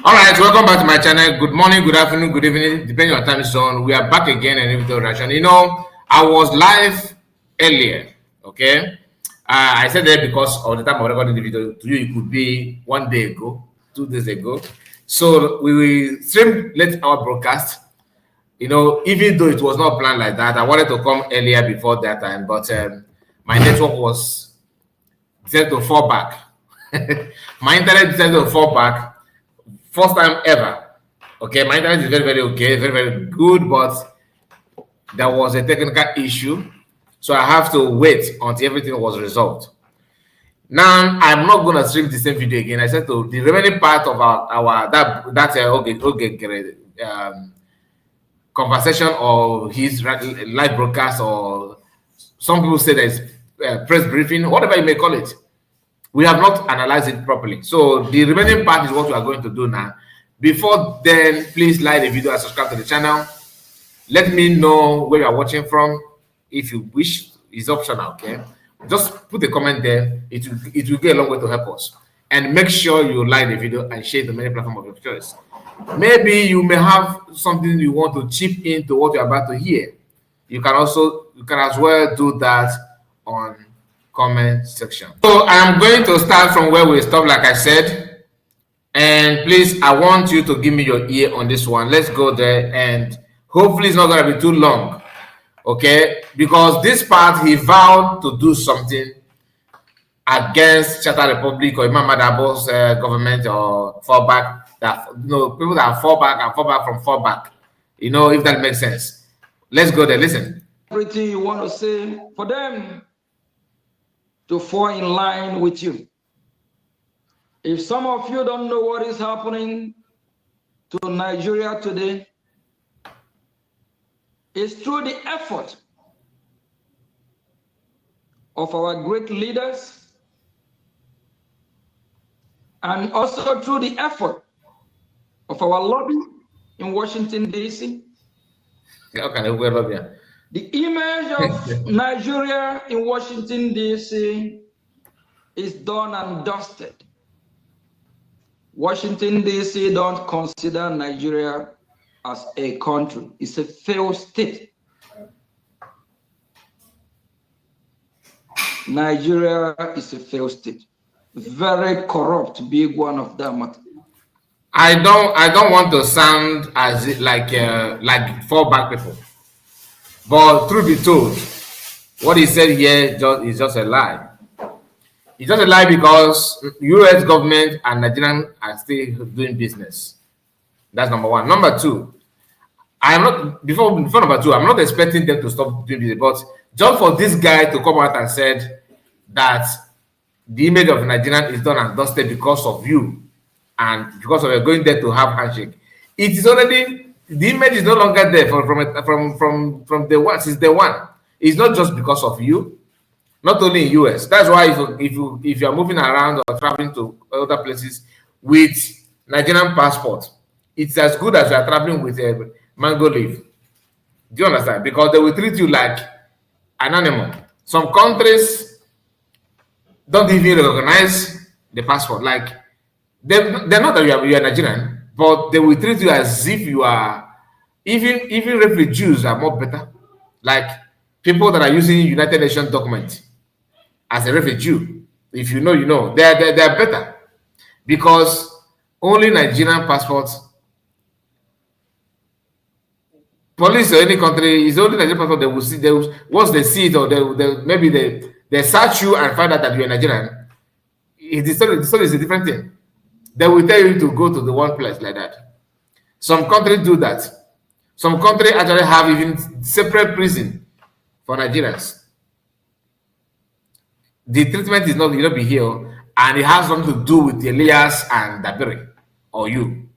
All right, welcome back to my channel. Good morning, good afternoon, good evening, depending on time zone. We are back again in video reaction. I was live earlier. Okay, I said that because of the time of recording the video. To you, it could be 1 day ago, 2 days ago. So we will stream let our broadcast. Even though it was not planned like that, I wanted to come earlier before that time, but my network was decided to fall back. My internet decided to fall back. First time ever. Okay, my internet is very, very okay, very, very good, but there was a technical issue, so I have to wait until everything was resolved. Now I'm not gonna stream the same video again. I said to the remaining part of our conversation or his live broadcast, or some people say there's press briefing, whatever you may call it. We have not analyzed it properly. So the remaining part is what we are going to do now. Before then, please like the video and subscribe to the channel. Let me know where you are watching from. If you wish, it's optional, okay? Just put a comment there. It will go a long way to help us. And make sure you like the video and share it to many platforms of your choice. Maybe you may have something you want to chip into what you're about to hear. You can as well do that on comment section. So I'm going to start from where we stopped, like I said. And please, I want you to give me your ear on this one. Let's go there, and hopefully it's not going to be too long, okay? Because this part, he vowed to do something against Chata Republic or Imam Madabo's government, or fallback. People that fall back and fall back from fallback. If that makes sense. Let's go there. Listen. Everything you want to say for them to fall in line with you. If some of you don't know what is happening to Nigeria today, it's through the effort of our great leaders, and also through the effort of our lobby in Washington, D.C. The image of Nigeria in Washington, D.C. is done and dusted. Washington, D.C. don't consider Nigeria as a country. It's a failed state. Nigeria is a failed state. Very corrupt, big one of them. I don't want to sound as like fallback people. But truth be told, what he said here is just a lie. It's just a lie because U.S. government and Nigerian are still doing business. That's number one. Number two, before number two, I'm not expecting them to stop doing business. But just for this guy to come out and said that the image of Nigerian is done and dusted because of you, and because of going there to have handshake, it is already. The image is no longer there from the one since day one. It's not just because of you, not only in US. That's why if you are moving around or traveling to other places with Nigerian passport, it's as good as you are traveling with a mango leaf. Do you understand? Because they will treat you like an animal. Some countries don't even recognize the passport. Like they're not that you are Nigerian. But they will treat you as if you are, even refugees are more better. Like people that are using United Nations document as a refugee, if you know, you know, they're better. Because only Nigerian passports, police or any country, is only Nigerian passport they will see. Once they see it, or maybe they search you and find out that you're Nigerian, the story is a different thing. They will tell you to go to the one place like that. Some countries do that. Some countries actually have even separate prison for Nigerians. The treatment is not be here, and it has something to do with Elias and Dabiri or you.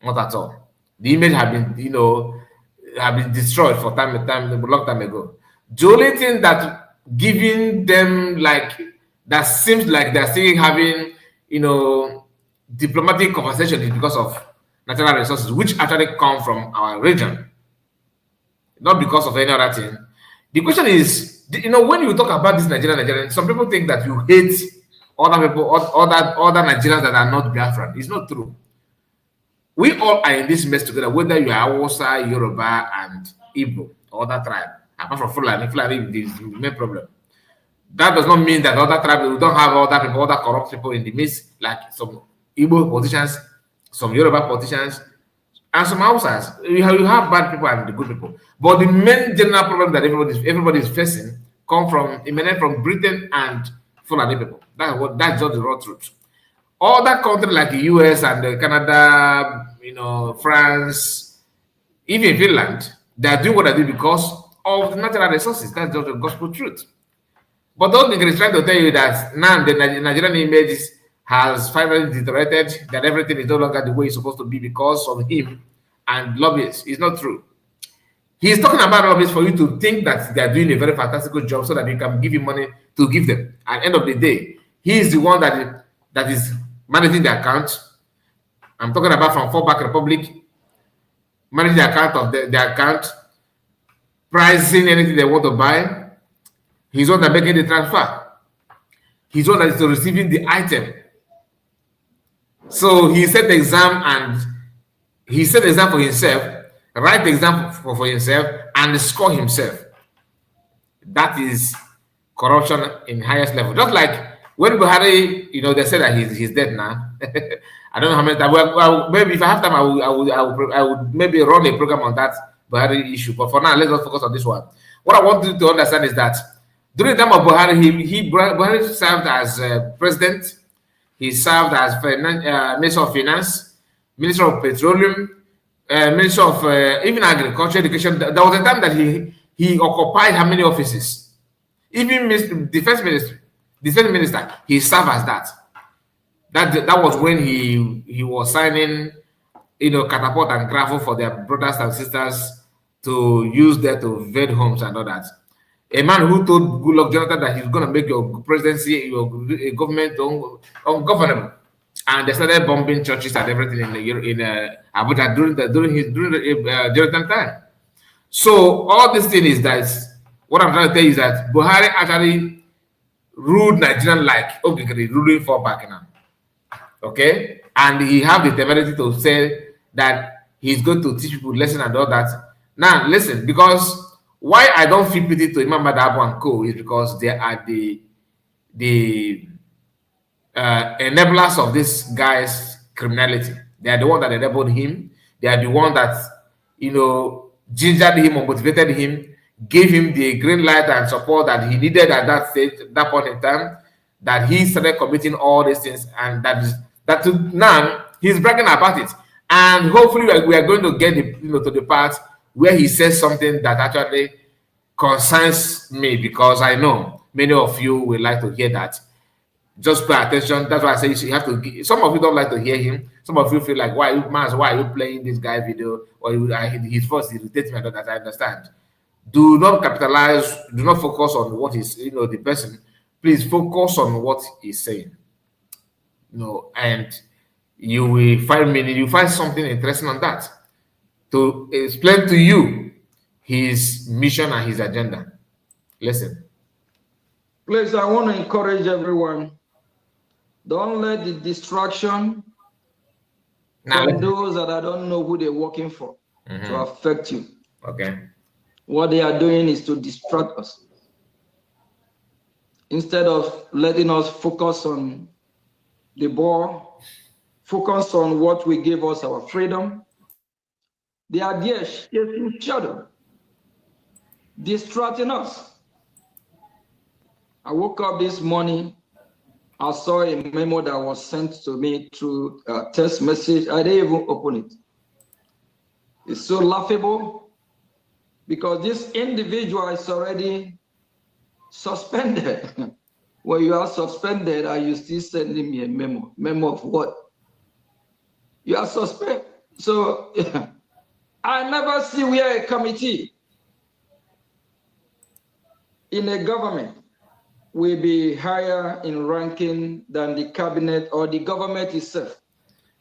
Not at all. The image have been destroyed for a long time ago. The only thing that giving them that seems like they're still having diplomatic conversation is because of natural resources, which actually come from our region, not because of any other thing. The question is, when you talk about this Nigerian, some people think that you hate other people, other Nigerians that are not Biafran. It's not true. We all are in this mess together, whether you are Hausa, Yoruba, and Igbo, or other tribe. Apart from Fulani, is the main problem. That does not mean that other tribes, we don't have other people, other corrupt people in the midst, like some Igbo politicians, some Yoruba politicians, and some Hausas. You have bad people and the good people. But the main general problem that everybody is facing emanate from Britain and Fulani people. That's just the raw truth. Other countries like the US and Canada, France, even Finland, they are doing what they do because of the natural resources. That's just the gospel truth. But don't think it's trying to tell you that now the Nigerian image has finally deteriorated, that everything is no longer the way it's supposed to be because of him and lobbyists. It's not true. He's talking about lobbyists for you to think that they are doing a very fantastic job so that you can give him money to give them. At the end of the day, he is the one that is managing the account. I'm talking about from Fallback Republic, managing the account of the account, pricing anything they want to buy. He's the one that making the transfer. He's the one that is receiving the item. So he set the exam for himself, write the exam for himself, and score himself. That is corruption in highest level. Just like when Buhari, they say that he's dead now. I don't know how many times. Well, maybe if I have time, I would maybe run a program on that Buhari issue. But for now, let's just focus on this one. What I want you to understand is that during the time of Buhari, Buhari served as president. He served as Minister of Finance, Minister of Petroleum, Minister of even Agriculture, Education. There was a time that he occupied how many offices? Even Defense Minister, he served as that. That was when he was signing, catapult and gravel for their brothers and sisters to use there to invade homes and all that. A man who told Goodluck Jonathan that he's going to make your presidency, your government ungovernable, and they started bombing churches and everything in Abuja during Jonathan time. So all this thing is that what I'm trying to tell you is that Buhari actually ruled Nigerian like ruling for back now. Okay, and he have the temerity to say that he's going to teach people lesson and all that. Now listen, because why I don't feel pity to Imam Madabu and Co is because they are the enablers of this guy's criminality. They are the one that enabled him. They are the one that gingered him or motivated him, gave him the green light and support that he needed at that stage, that point in time, that he started committing all these things, and that now he's bragging about it. And hopefully we are going to get to the part where he says something that actually concerns me, because I know many of you will like to hear that. Just pay attention. That's why I say you have to. Some of you don't like to hear him. Some of you feel like, why are you playing this guy video, or his voice irritates me? That I understand. Do not capitalize. Do not focus on what is the person. Please focus on what he's saying. And you will find meaning. You find something interesting on that to explain to you his mission and his agenda. Listen. Please, I want to encourage everyone. Don't let the distraction from those that I don't know who they're working for to affect you. Okay. What they are doing is to distract us. Instead of letting us focus on the ball, focus on what will give us our freedom, they are there chasing shadow, distracting us. I woke up this morning, I saw a memo that was sent to me through a text message. I didn't even open it. It's so laughable because this individual is already suspended. When you are suspended, are you still sending me a memo? Memo of what? You are suspended. So I never see where a committee in a government will be higher in ranking than the cabinet or the government itself.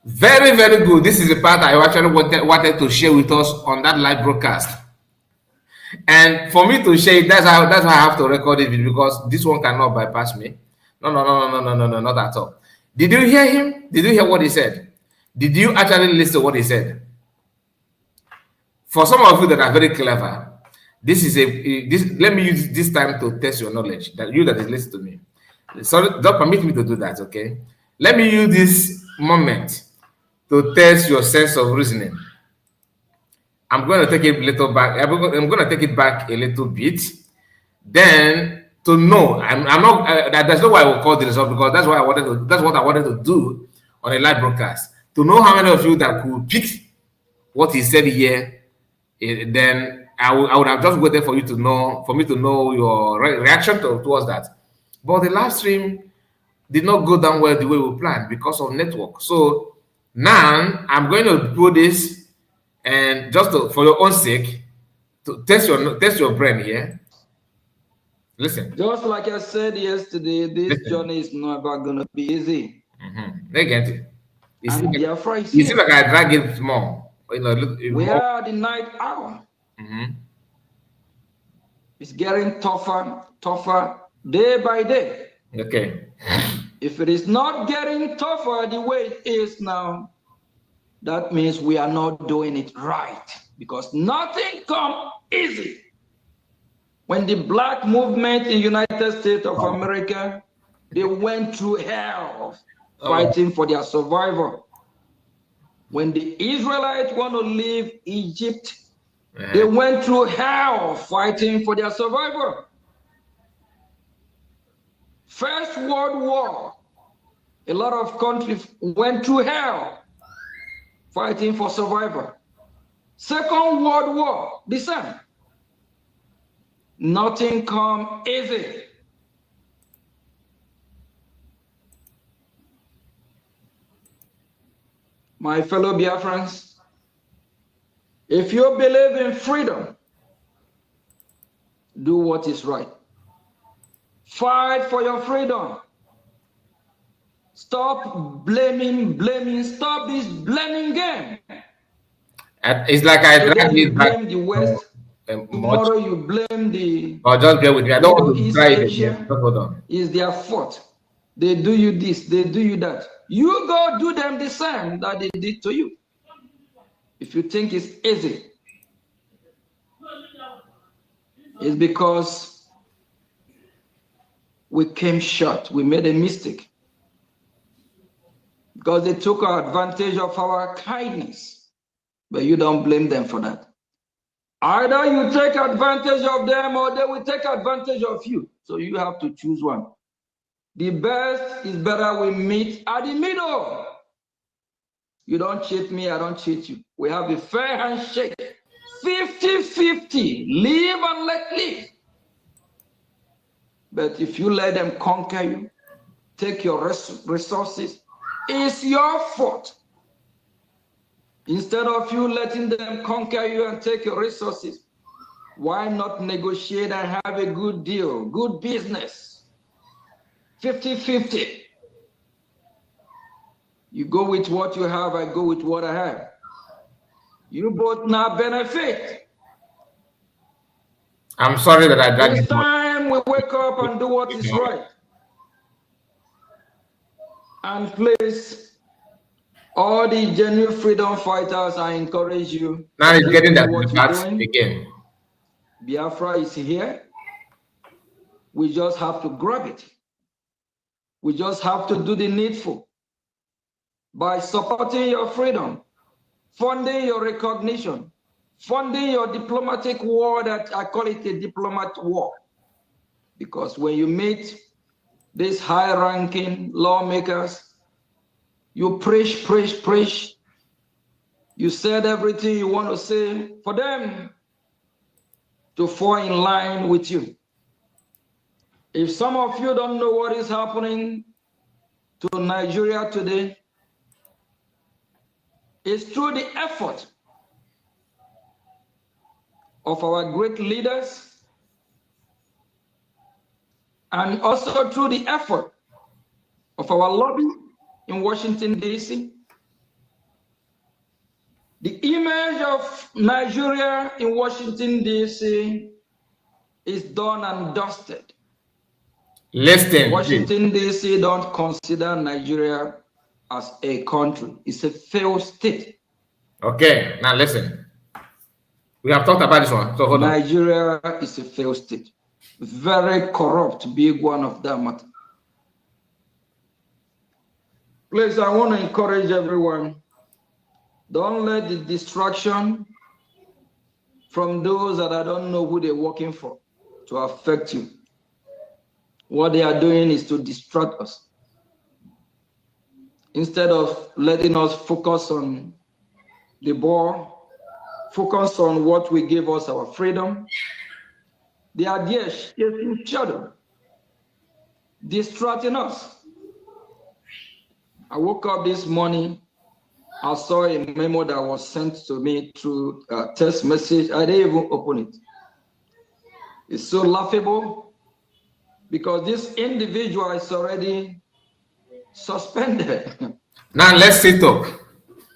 Very, very good. This is the part I actually wanted to share with us on that live broadcast. And for me to share it, that's why I have to record it, because this one cannot bypass me. No, not at all. Did you hear him? Did you hear what he said? Did you actually listen to what he said? For some of you that are very clever, this is this. Let me use this time to test your knowledge. That you that is listening to me. Sorry, don't permit me to do that. Okay. Let me use this moment to test your sense of reasoning. I'm going to take it a little back. I'm going to take it back a little bit. Then to know, I'm not. That's not why I will call the result, because that's why I wanted to. That's what I wanted to do on a live broadcast, to know how many of you that could pick what he said here. Then I would have just waited for you to know, for me to know your reaction towards that. But the live stream did not go down well the way we planned because of network. So now I'm going to do this, and just for your own sake, to test your brain here. Listen. Just like I said yesterday, this journey is never going to be easy. They get it. You and Biafra is you see like I drag it more. You know, we are at the night hour. It's getting tougher day by day. Okay. If it is not getting tougher the way it is now, that means we are not doing it right, because nothing comes easy. When the black movement in the United States of America, they went through hell fighting for their survival. When the Israelites want to leave Egypt, they went through hell fighting for their survival. First World War, a lot of countries went through hell fighting for survival. Second World War, the same. Nothing come easy. My fellow Biafrans, if you believe in freedom, do what is right. Fight for your freedom. Stop blaming. Stop this blaming game. It's like I drag it back. Blame the West. Tomorrow you blame the. Oh, just bear with me. I don't want to try it again. Just hold on. It's their fault. They do you this, they do you that. You go do them the same that they did to you. If you think it's easy, it's because we came short. We made a mistake. Because they took advantage of our kindness. But you don't blame them for that. Either you take advantage of them or they will take advantage of you. So you have to choose one. The best is better we meet at the middle. You don't cheat me, I don't cheat you. We have a fair handshake. 50-50. Live and let live. But if you let them conquer you, take your resources, it's your fault. Instead of you letting them conquer you and take your resources, why not negotiate and have a good deal, good business? 50-50. You go with what you have, I go with what I have. You both now benefit. I'm sorry that I dragged it. It's time we wake up and do what is right. And please, all the genuine freedom fighters, I encourage you. Now it's getting that again. Biafra is here. We just have to grab it. We just have to do the needful by supporting your freedom, funding your recognition, funding your diplomatic war, that I call it a diplomat war. Because when you meet these high-ranking lawmakers, you preach. You said everything you want to say for them to fall in line with you. If some of you don't know what is happening to Nigeria today, it's through the effort of our great leaders and also through the effort of our lobby in Washington, D.C. The image of Nigeria in Washington, D.C. is done and dusted. Listen. Washington, D.C. don't consider Nigeria as a country. It's a failed state. Okay, now listen. We have talked about this one. So hold on. Nigeria is a failed state. Very corrupt, big one of that matter. Please, I want to encourage everyone. Don't let the distraction from those that I don't know who they're working for to affect you. What they are doing is to distract us. Instead of letting us focus on the ball, focus on what will give us our freedom, they are there chasing shadow, distracting us. I woke up this morning, I saw a memo that was sent to me through a text message. I didn't even open it. It's so laughable because this individual is already suspended. Now let's sit up.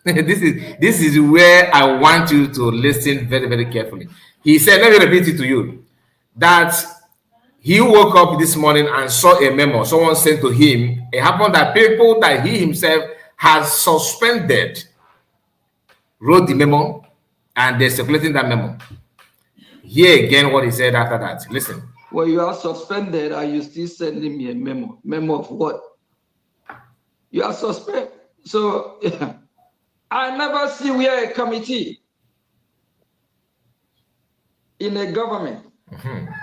This is where I want you to listen very, very carefully. He said, let me repeat it to you, that he woke up this morning and saw a memo someone sent to him. It happened that people that he himself has suspended wrote the memo and they're circulating that memo. Here again what he said after that. Listen. Well, you are suspended, are you still sending me a memo? Memo of what? You are suspended. So I never see where a committee in a government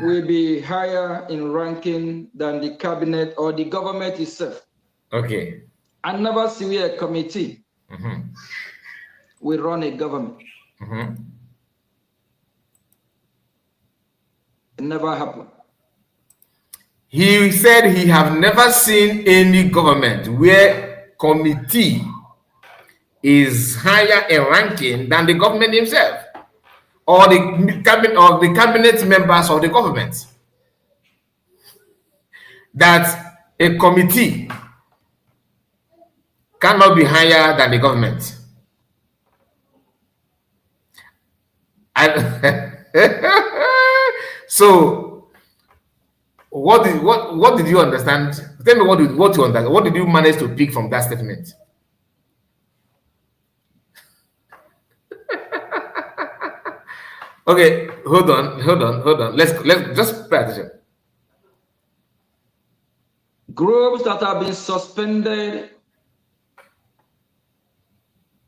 will be higher in ranking than the cabinet or the government itself. Okay. I never see where a committee will run a government. It never happened. He said he have never seen any government where committee is higher in ranking than the government himself or the cabinet members of the government. That a committee cannot be higher than the government. So what did you understand? Tell me what you understand. What did you manage to pick from that statement? Okay, hold on. Let's just pay attention. Groups that have been suspended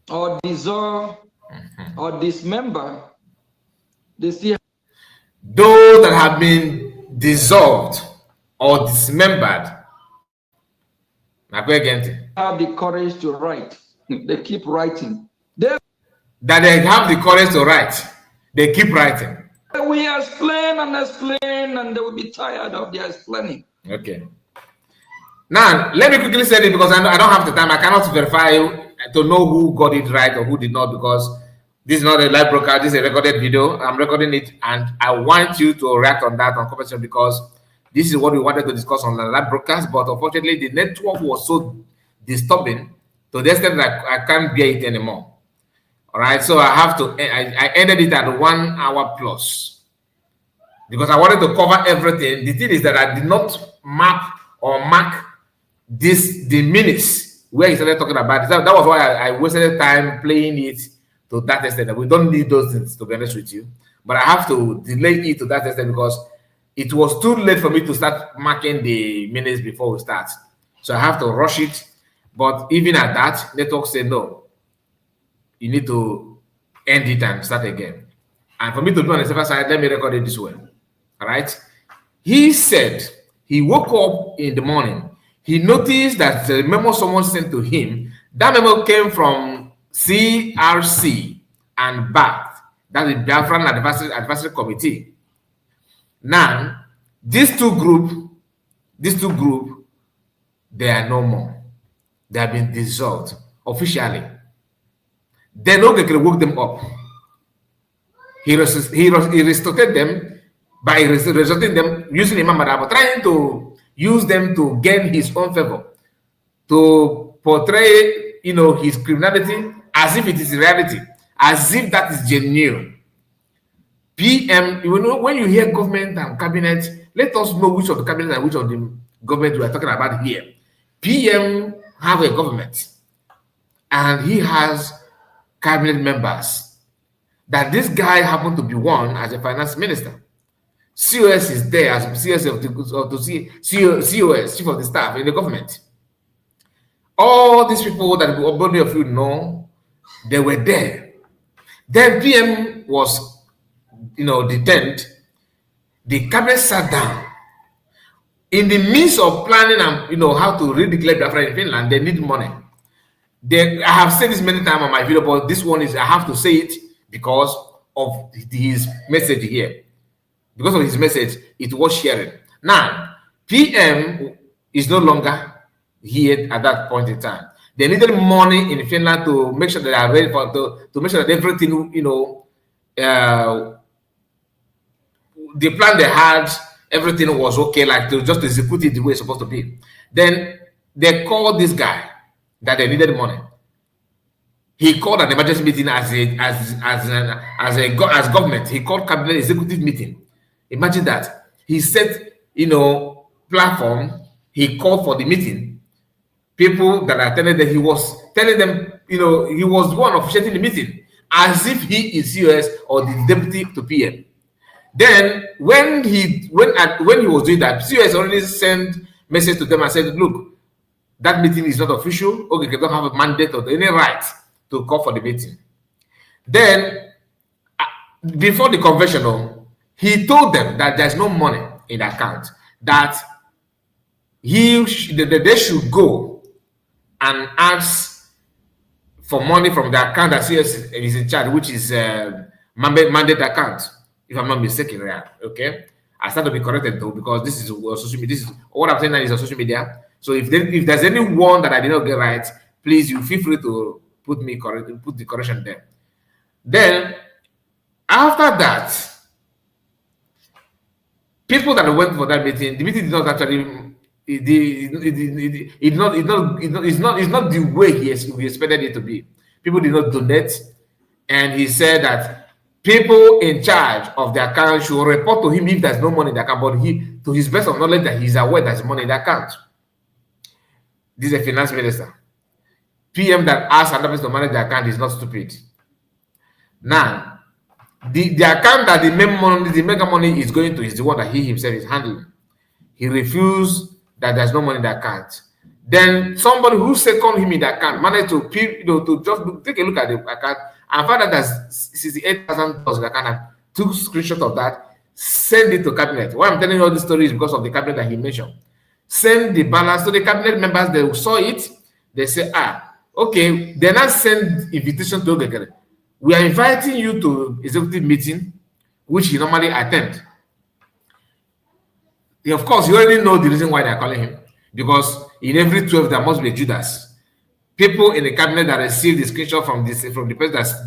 or dissolved or dismembered, they still those that have been dissolved or dismembered, have the courage to write. They keep writing. That they have the courage to write. They keep writing. We explain and they will be tired of their explaining. Okay. Now, let me quickly say this because I don't have the time. I cannot verify to know who got it right or who did not, because this is not a live broadcast. This is a recorded video. I'm recording it and I want you to react on that on conversation because this is what we wanted to discuss on the live broadcast. But unfortunately, the network was so disturbing to the extent that I can't bear it anymore. All right, so I ended it at 1 hour plus because I wanted to cover everything. The thing is that I did not map or mark the minutes where he started talking about it. That was why I wasted time playing it to that extent. That we don't need those things, to be honest with you. But I have to delay it to that extent because it was too late for me to start marking the minutes before we start. So I have to rush it. But even at that, network said no. You need to end it and start again. And for me to do on the safer side, let me record it this way. All right. He said he woke up in the morning. He noticed that the memo someone sent to him, that memo came from CRC and BACT, that is Biafran Advisory Committee. Now, these two groups, they are no more. They have been dissolved officially. Then Nkere woke them up. He restricted them by resorting them using Imam Madaba, trying to use them to gain his own favor, to portray, his criminality as if it is reality, as if that is genuine. PM, when you hear government and cabinet, let us know which of the cabinet and which of the government we are talking about here. PM have a government. and he has cabinet members. That this guy happened to be one as a finance minister. COS is there as COS of the COS, chief of the staff in the government. All these people that many of you know, they were there. Then PM was, detained. The cabinet sat down. In the midst of planning and how to redeclare Biafra in Finland, they need money. I have said this many times on my video, but this one is I have to say it because of his message here. Because of his message, it was sharing. Now, PM is no longer here at that point in time. They needed money in Finland to make sure that they are ready for to make sure that everything, the plan they had, everything was okay, like to just execute it the way it's supposed to be. Then they called this guy that they needed money. He called an emergency meeting as government. He called cabinet executive meeting. Imagine that. He set, platform. He called for the meeting. People that attended that he was telling them, he was the one officiating the meeting as if he is CS or the deputy to PM. Then when he was doing that, CS already sent message to them and said, look, that meeting is not official. Okay, they don't have a mandate or any right to call for the meeting. Then before the conventional, he told them that there's no money in the account, that they should go and ask for money from the account that CS is in charge, which is mandate account, if I'm not mistaken. Yeah, okay. I start to be corrected though, because this is social media. This is what I'm saying now is on social media. So if there's anyone that I did not get right, please you feel free to put the correction there. Then after that, people that went for that meeting, the meeting did not actually. It's not the way he expected it to be. People did not donate, and he said that people in charge of the account should report to him if there's no money in the account. But to his best of knowledge, that he's aware there's money in the account. This is a finance minister. PM that asks another person to manage the account is not stupid. Now, the account that the mega money is going to is the one that he himself is handling. He refused that there's no money in the account. Then somebody who seconded him in the account managed to just take a look at the account and found that there's $68,000 in the account and took screenshot of that, send it to cabinet. Why I'm telling you all this story is because of the cabinet that he mentioned. Send the balance to the cabinet members. They saw it. They say, okay. They now send invitation to Nkere. We are inviting you to executive meeting, which he normally attend. Of course, you already know the reason why they're calling him. Because in every 12, there must be a Judas. People in the cabinet that received the screenshot from the person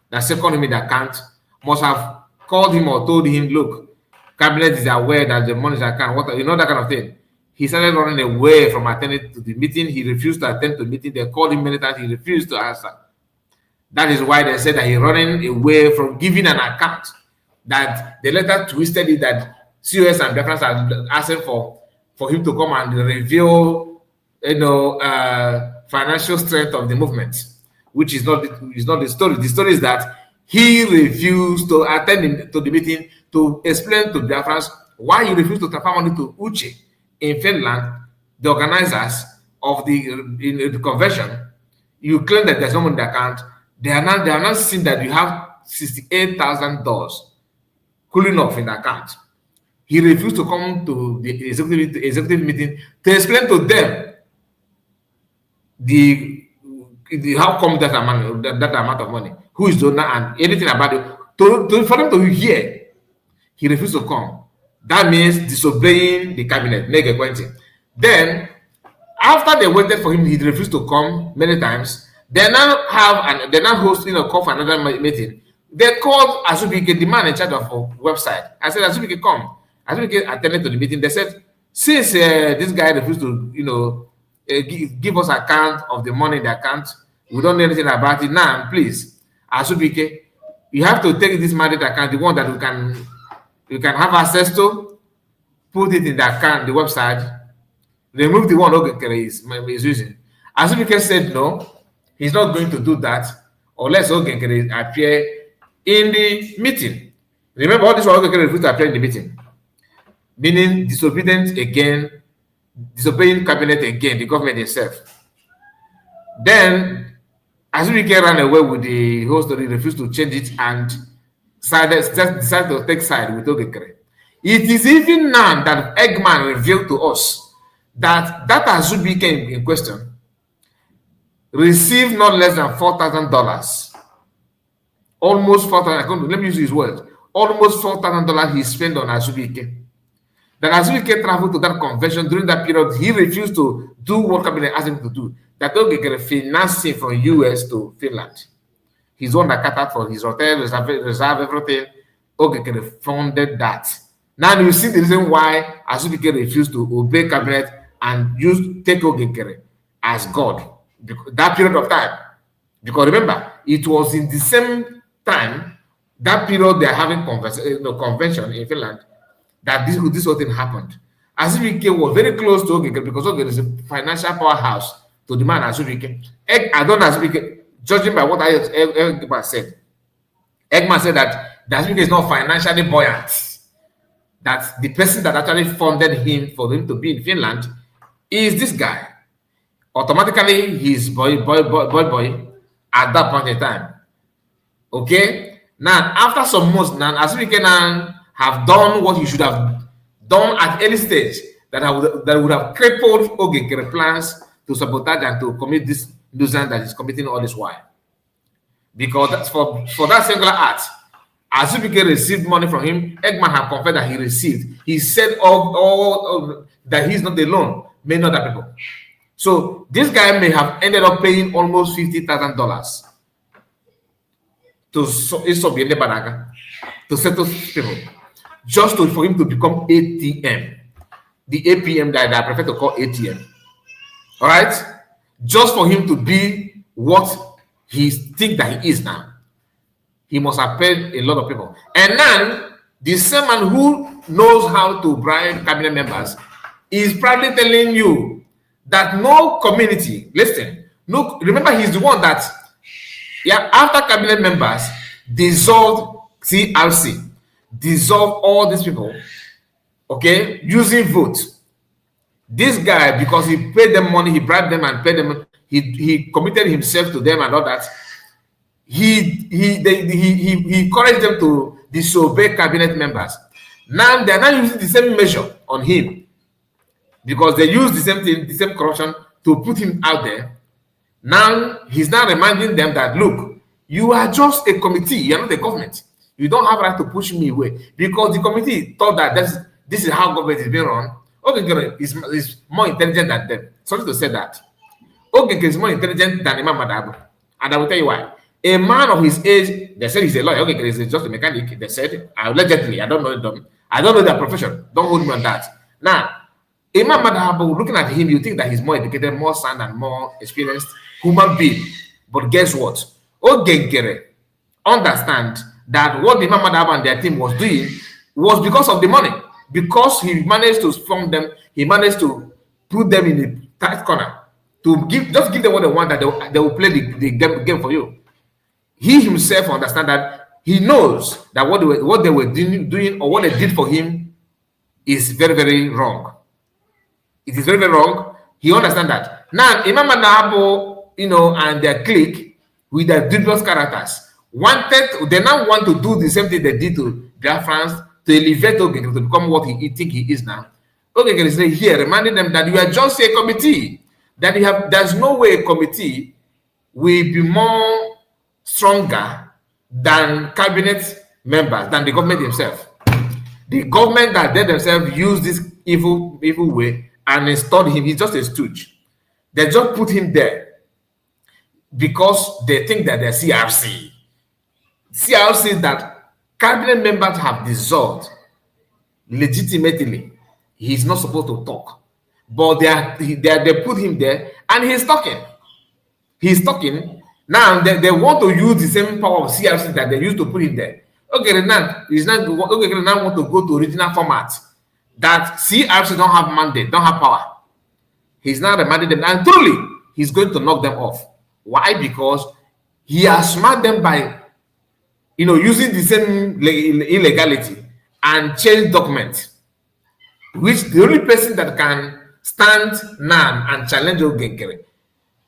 that second him in the account must have called him or told him, look, cabinet is aware that the money is account, that kind of thing. He started running away from attending to the meeting. He refused to attend to the meeting. They called him many times. He refused to answer. That is why they said that he's running away from giving an account. That they later twisted it that COS and Biafran are asking for him to come and reveal, financial strength of the movement, which is not the story. The story is that he refused to attend to the meeting to explain to Biafrans why he refused to transfer money to Uche in Finland, the organizers of the convention. You claim that there's no money in the account. They are not seeing that you have $68,000 cooling off in the account. He refused to come to the executive meeting to explain to them how come that amount of money, who is donor, and anything about it. For them to hear, he refused to come. That means disobeying the cabinet, make a point. Then, after they waited for him, he refused to come many times. They now host call for another meeting. They called Azubike, the man in charge of a website. I said, Azubike, come. Azubike attended to the meeting. They said, since this guy refused to give us account of the money in the account, we don't know anything about it. Now, please, Azubike, you have to take this mandate account, the one that you can have access to, put it in the account, the website, remove the one Nkere is using. Azubike said no. He's not going to do that unless Nkere appear in the meeting. Remember, all this while Nkere refused to appear in the meeting, meaning disobedient again, disobeying cabinet again, the government itself. Then, as we ran away with the whole story, refused to change it and decided to take side with Nkere. It is even now that Eggman revealed to us that Azubike in question received not less than $4,000. Almost $4,000. Let me use his words. Almost $4,000 he spent on Azubike. That Azubike traveled to that convention during that period. He refused to do what cabinet asked him to do. That Nkere financing from US to Finland. He's the one that cut out for his hotel, reserve everything. Nkere funded that. Now you see the reason why Azubike refused to obey cabinet and take Nkere as God that period of time. Because remember, it was in the same time, that period they are having convention in Finland, that this whole thing happened. Azubike was very close to Nkere because Nkere is a financial powerhouse to the man Azubike. I don't know Azubike, judging by what Eggman said. Eggman said that Azubike is not financially buoyant. That the person that actually funded him for him to be in Finland is this guy. Automatically, he's boy at that point in time. Okay? Now, after some months, now, as we can have done what he should have done at early stage, that would have crippled Nkere plans to sabotage and to commit this nuisance that he's committing all this while. Because that's for that singular act, Azubike received money from him. Eggman had confessed that he received. He said all that he's not alone, many other people. So this guy may have ended up paying almost $50,000 to settle people, just for him to become ATM, the APM that I prefer to call ATM. All right, just for him to be what he thinks that he is now. He must have paid a lot of people. And then the same man who knows how to bribe cabinet members is probably telling you that no community, listen, no, remember he's the one that, after cabinet members dissolved CRC, dissolved all these people, okay, using vote. This guy, because he paid them money, he bribed them and paid them, he committed himself to them and all that. He encouraged them to disobey cabinet members. Now they're not using the same measure on him because they use the same thing, the same corruption to put him out there. Now he's now reminding them that, look, you are just a committee, you're not the government. You don't have right to push me away because the committee thought that this is how government is being run. Nkere is more intelligent than them. Sorry to say that. Nkere is more intelligent than Imam Madabo. And I will tell you why. A man of his age, they said he's a lawyer. Nkere is just a mechanic. They said, allegedly, I don't know them. I don't know their profession. Don't hold me on that. Now, Imam Madabo, looking at him, you think that he's more educated, more sound, and more experienced human being. But guess what? Nkere understand that what Imam Madabo and their team was doing was because of the money. Because he managed to form them, he managed to put them in the tight corner to give them what they want, that they will play the game for you. He himself understands that he knows that what they were doing or what they did for him is very, very wrong. It is very, very wrong. He understands that. Now, Imam Madabo, and their clique with their dubious characters they now want to do the same thing they did to Biafrans, to elevate Nkere to become what he think he is now. Nkere is here reminding them that you are just a committee. That there's no way a committee will be more stronger than cabinet members, than the government themselves. The government that they themselves use this evil way and installed him. He's just a stooge. They just put him there because they think that they're CRC. CRC that cabinet members have dissolved legitimately. He's not supposed to talk, but they put him there and he's talking. He's talking. Now they want to use the same power of CRC that they used to put him there. Now want to go to original format that CRC don't have mandate, don't have power. He's now reminding them, and truly he's going to knock them off. Why? Because he has smart them by, using the same illegality and change document, which the only person that can stand now and challenge Nkere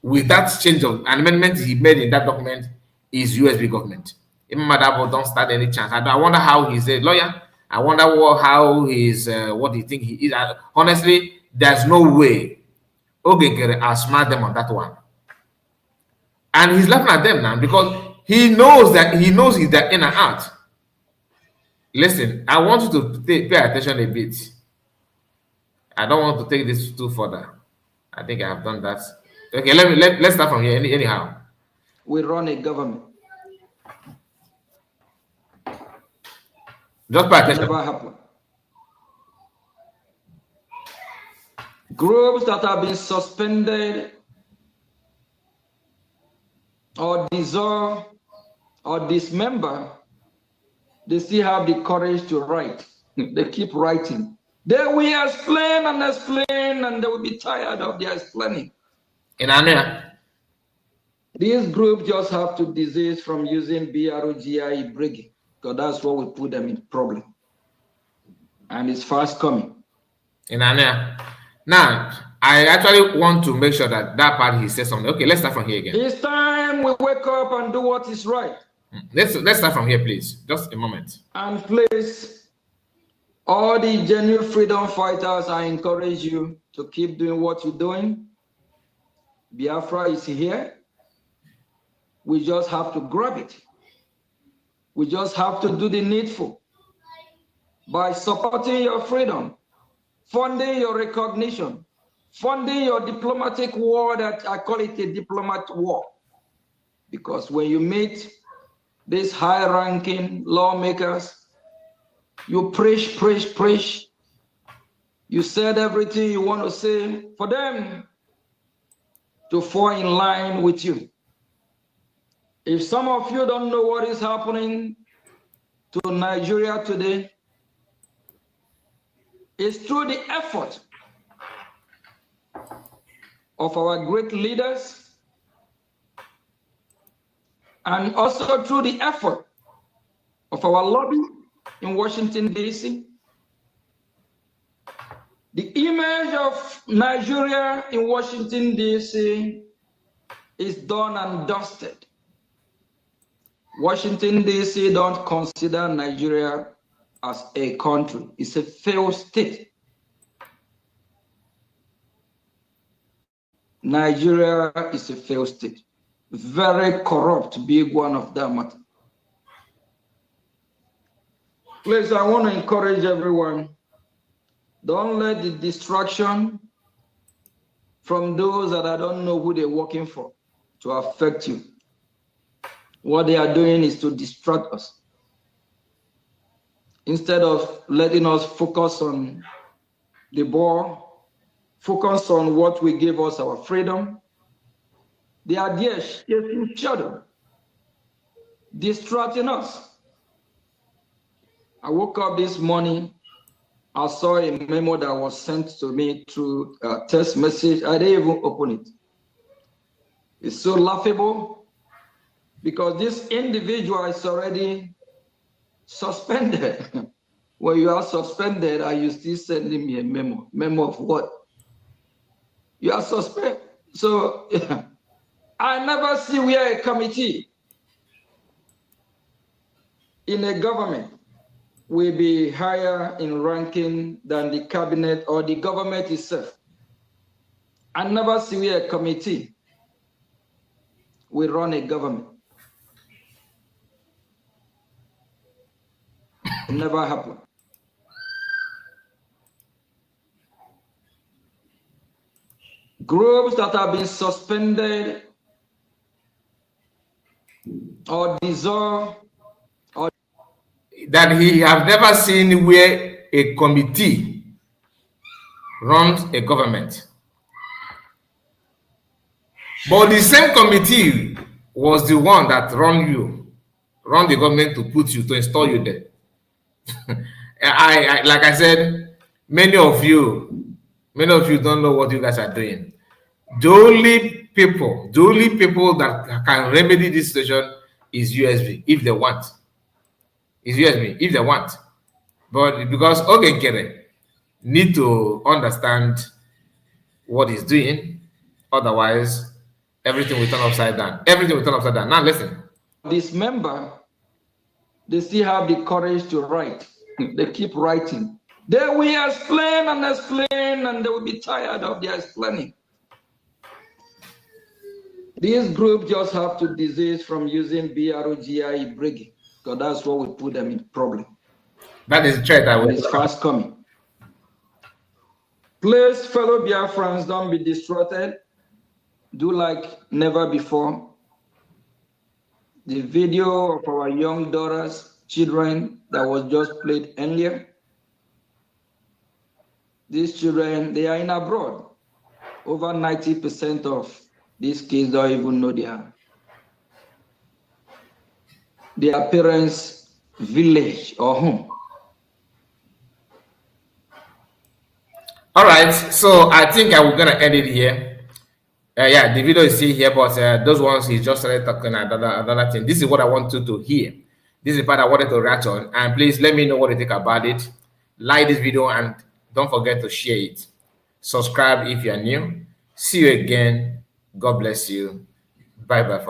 with that change of an amendment he made in that document is USB government. Even Madabo don't stand any chance. I wonder how he's a lawyer. I wonder how he's what do you think he is. Honestly, there's no way Nkere outsmart them on that one. And he's laughing at them now because he knows he's their in and out. Listen, I want you to pay attention a bit. I don't want to take this too further. I think I have done that. Okay, let's start from here. Anyhow, we run a government. Just pay attention. Never happen. Groups that have been suspended or dissolved or dismembered, they still have the courage to write. They keep writing. They will explain and explain, and they will be tired of their explaining. In Ania, these groups just have to desist from using Brgie, Bribing, because that's what will put them in problem. And it's fast coming. In Ania. Now, I actually want to make sure that part he says something. Okay, let's start from here again. It's time we wake up and do what is right. Let's start from here, please. Just a moment. And please, all the genuine freedom fighters, I encourage you to keep doing what you're doing. Biafra is here. We just have to grab it. We just have to do the needful by supporting your freedom, funding your recognition, funding your diplomatic war. That I call it a diplomat war. Because when you meet these high-ranking lawmakers, you preach. You said everything you want to say for them to fall in line with you. If some of you don't know what is happening to Nigeria today, it's through the effort of our great leaders and also through the effort of our lobby in Washington, D.C. The image of Nigeria in Washington, D.C. is done and dusted. Washington, D.C. don't consider Nigeria as a country. It's a failed state. Nigeria is a failed state. Very corrupt, big one of that matter. Please, I want to encourage everyone, don't let the distraction from those that I don't know who they're working for to affect you. What they are doing is to distract us. Instead of letting us focus on the ball, focus on what will give us our freedom, they are there chasing shadow, distracting us. I woke up this morning, I saw a memo that was sent to me through a text message. I didn't even open it. It's so laughable because this individual is already suspended. When you are suspended, are you still sending me a memo? Memo of what? You are suspended. So I never see where a committee in a government will be higher in ranking than the cabinet or the government itself. I never see where a committee will run a government. It never happened. Groups that have been suspended or dissolved, or that he have never seen where a committee runs a government. But the same committee was the one that run the government to install you there. I like I said, many of you don't know what you guys are doing. The only people, the only people that can remedy this situation is USB if they want. Is USB if they want. But because Nkere need to understand what he's doing, otherwise everything will turn upside down. Everything will turn upside down. Now listen. This member, they still have the courage to write. They keep writing. They will explain and explain, and they will be tired of their explaining. This group just have to desist from using Brgie, Bribing, because that's what will put them in problem. That is the threat that it's fast coming. Please, fellow Biafrans, don't be distracted. Do like never before. The video of our young daughters, children that was just played earlier. These children, they are in abroad. Over 90% of these kids don't even know their parents' village or home. All right, so I think I was gonna end it here. Yeah, the video is still here, but those ones he just started talking another thing. This is what I want you to hear. This is the part I wanted to react on, and please let me know what you think about it. Like this video and don't forget to share it. Subscribe if you are new. See you again. God bless you. Bye bye.